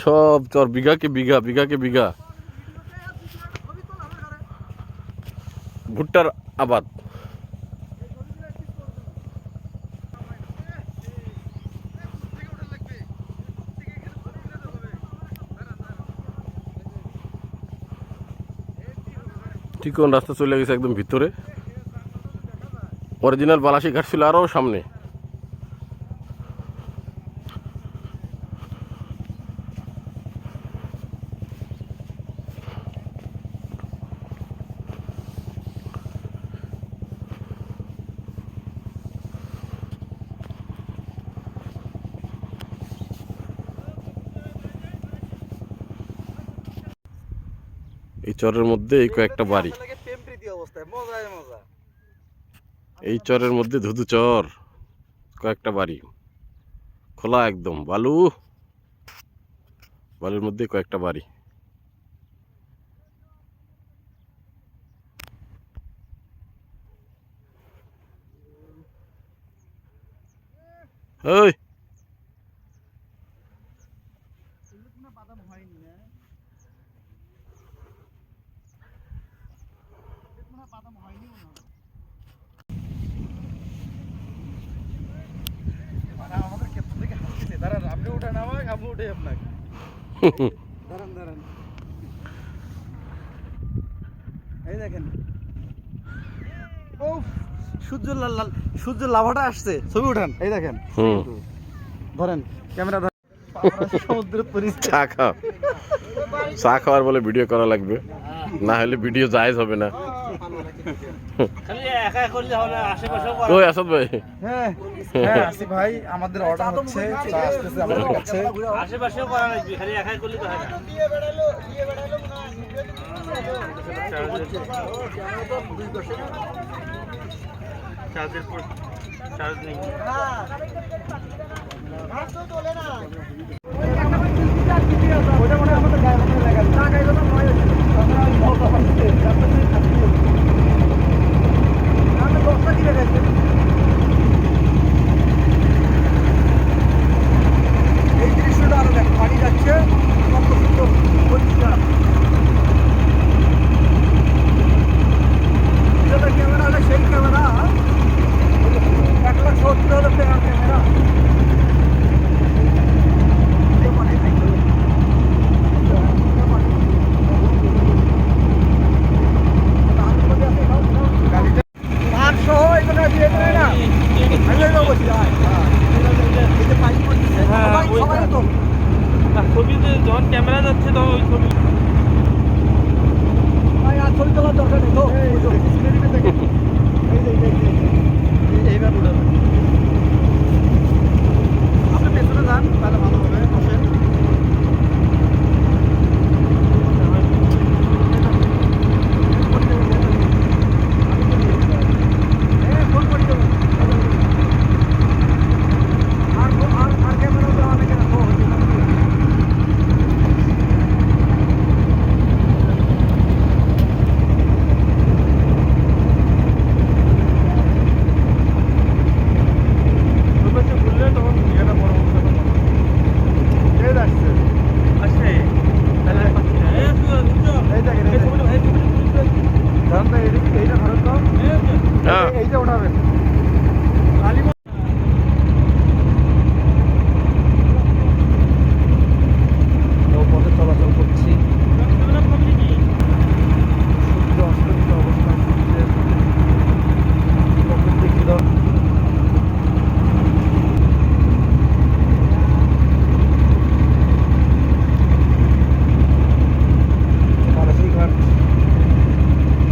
সব চর বিঘাকে বিঘা বিঘাকে বিঘা ভুট্টার আবাদ। চিকন রাস্তা চলে গেছে একদম ভিতরে। অরিজিনাল বালাসি ঘাট ছিল আরও সামনে। এই চরের মধ্যে এই কয়েকটা বাড়ি, এই চরের মধ্যে ধুধু চর, কয়েকটা বাড়ি খোলা একদম বালু, বালুর মধ্যে কয়েকটা বাড়ি। ওই সূর্য লাভাটা আসছে, ছবি উঠান। এই দেখেন, ধরেন ক্যামেরা ধরেন, সমুদ্রের পরিচয়। চা খাওয়ার বলে ভিডিও করা লাগবে, না হলে ভিডিও জায়েজ হবে না। ওই আসাদ ভাই, হ্যাঁ আসিফ ভাই, আমাদের অর্ডার হচ্ছে, চা আসতেছে আমাদের কাছে। আশেপাশেও করা লাগবে, খালি একাই করলে তো হয় না। চার্জের পর চার্জ নেই। ওটা মনে হয় আমাদের গায়ে মনে লাগা, চা খাইলো না ভয় হচ্ছে। আমি 10টা কিনে গেছি। এই দৃশ্যটা আরো দেখ, পানি যাচ্ছে কত সুন্দর পরিষ্কার। ক্যামেরা হলে সেই ক্যামেরা 1,70,000 টাকার ক্যামেরা। ছবিতে যখন ক্যামেরা যাচ্ছে তখন ওই ছবি ছবি তোলার দরকার নেই তো, এইবার উঠাবে। আপনি পেছনে যান, তাহলে ভালো হবে। বসেন। এইটা উঠাবেন। নৌপথে চলাচল করছি, সূর্য অস্তমিত অবস্থা, সূর্যের প্রকৃতি কিরণ। বালাসি ঘাট,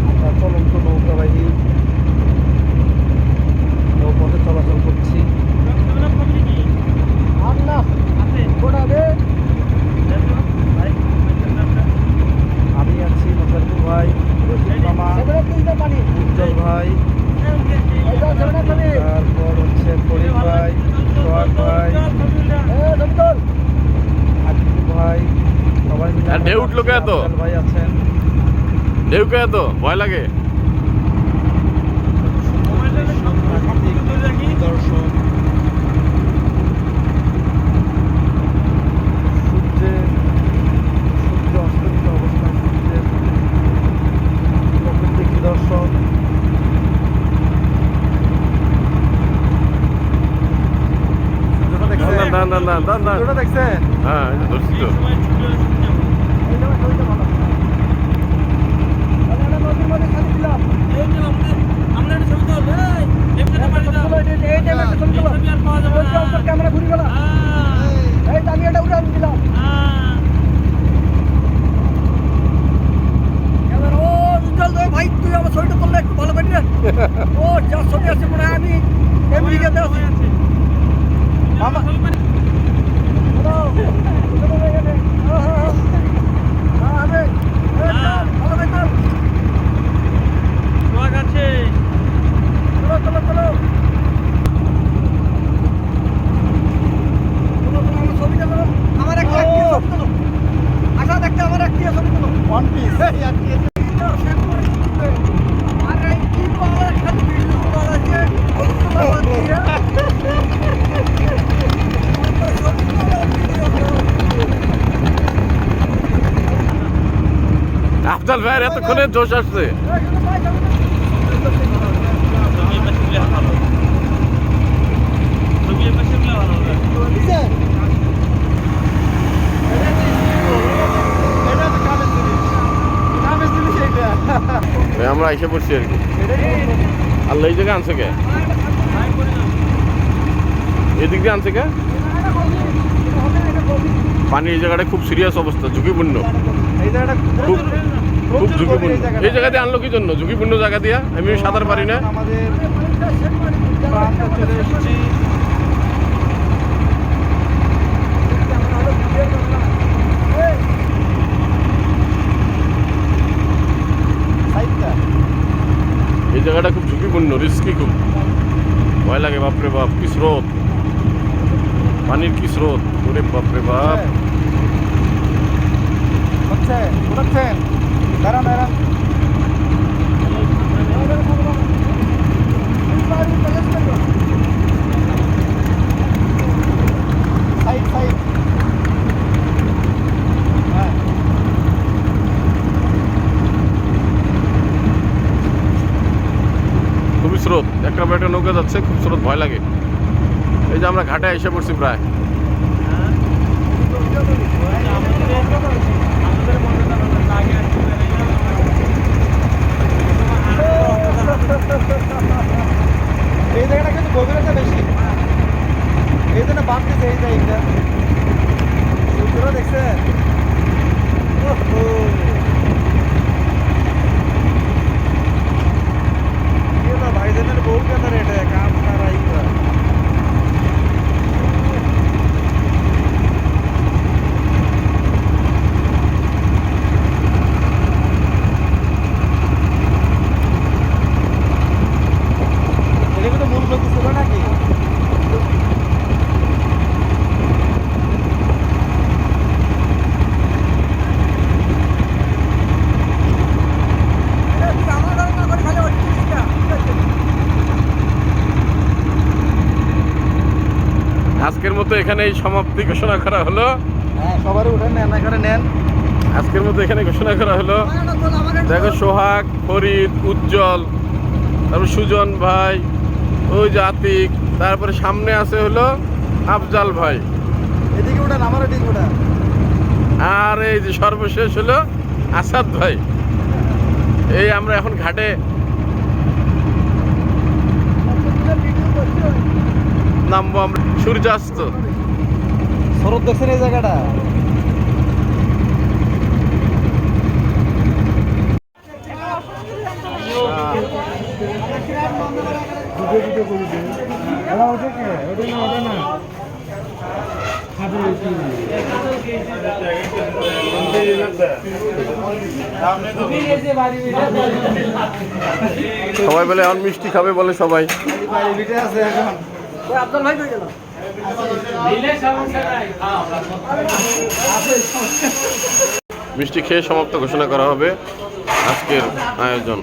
আমরা চলন্ত নৌকাবাহী নৌপথে চলাচল করছি। আমি আছি মোশারফুল ভাই, মামা, উজ্জ্বল ভাই, তারপর হচ্ছে করিম ভাই, সোহাগ ভাই, আদিত্য ভাই, সবাই মিলে। ঢেউ উঠলো কে এত? ভাই আছেন। ঢেউ কে এত ভয় লাগে? দান। ওটা দেখছেন? হ্যাঁ এই যে ধরছি তো। সময় ছুটি হলে ছুটি যাবো। এই জায়গা ছবিটা ভালো। তাহলে এটা নদীর মধ্যে খালি দিলাম। এই যে আমরা একটা ছবি তুলবো, এই, এমনিতে পারি না। এই যে একটা ছবি এই দিলাম। ছবি আর পাওয়া যাবে ওই যে না। তোর ক্যামেরা ঘুরে গেল। এই যে আমি এটা উড়ান দিলাম। ক্যামেরা ও উজ্জ্বল দে ভাই, তুই আমার ছবিটা তুললে একটু ভালো করি রে। ও যা ছবি আছে মনে হয় আমি আমেরিকাতে আছি। মামা সোহাগ আছে। আমার একটা ছবি তোলো। আশা দেখতে আমার একটা ছবি তোলো। One piece. আরে কি পাওয়া খালি ভিডিও করা আছে। আফজাল ভাইয়ের এতক্ষণে জোশ আসছে। ছবি এর পাশে উঠলে ভালো। ছবি এর পাশে উঠলে ভালো হবে। ভাই আমরা এসে পড়ছি আর কি। আল্লাহ এই জায়গায় আনছে কে? এদিক দিয়ে আনছে কে? পানি এই জায়গাটা খুব সিরিয়াস অবস্থা, ঝুঁকিপূর্ণ, খুব খুব ঝুঁকিপূর্ণ। এই জায়গা দিয়ে আনলো কি জন্য? ঝুঁকিপূর্ণ জায়গা দিয়া আমি সাঁতার পারি না। আমাদের প্রান্তে চলে এসেছি। এই জায়গাটা খুব ঝুঁকিপূর্ণ, রিস্কি খুব, ভয় লাগে। বাপরে বাপ, কি স্রোত, পানির কি স্রোত, ওরে বাপরে বাপ। হচ্ছে উঠাচ্ছেন, দাঁড়ান দাঁড়ান। Side side. হ্যাঁ খুবই স্রোত, একটা একটা নৌকা যাচ্ছে, খুব স্রোত, ভয় লাগে। এই যে আমরা ঘাটে এসে পড়ছি প্রায়। আমাদের মনে লাগে এই জায়গাটা কিন্তু গভীরতা বেশি, এই জন্য বাদ দিচ্ছে এই জায়গাটা। সূর্যরা দেখছেন? ভাইজানের বউ কেন রেটে কাম করাই এটা কিন্তু মূল নদী ছিল নাকি? আজকের মতো এখানেই সমাপ্তি ঘোষণা করা হলো। হ্যাঁ সবারই উঠেন, নেন করে নেন। আজকের মতো এখানে ঘোষণা করা হলো। দেখো সোহাগ, ফরিদ, উজ্জ্বল, তারপর সুজন ভাই, ওই যে আতিক, তারপরে সামনে আছে হলো আফজাল ভাই, এদিকে উঠেন, আমার এদিকে উঠেন। আর এই যে সর্বশেষ হলো আসাদ ভাই। এই আমরা এখন ঘাটে নামবো আমরা, সূর্যাস্ত। শরৎ দেখছেন এই জায়গাটা? সবাই বলে এখন মিষ্টি খাবে বলে সবাই। আছে এখন। আব্দুল ভাই কই গেল? মিষ্টি খেয়ে সমাপ্ত ঘোষণা করা হবে আজকের আয়োজন।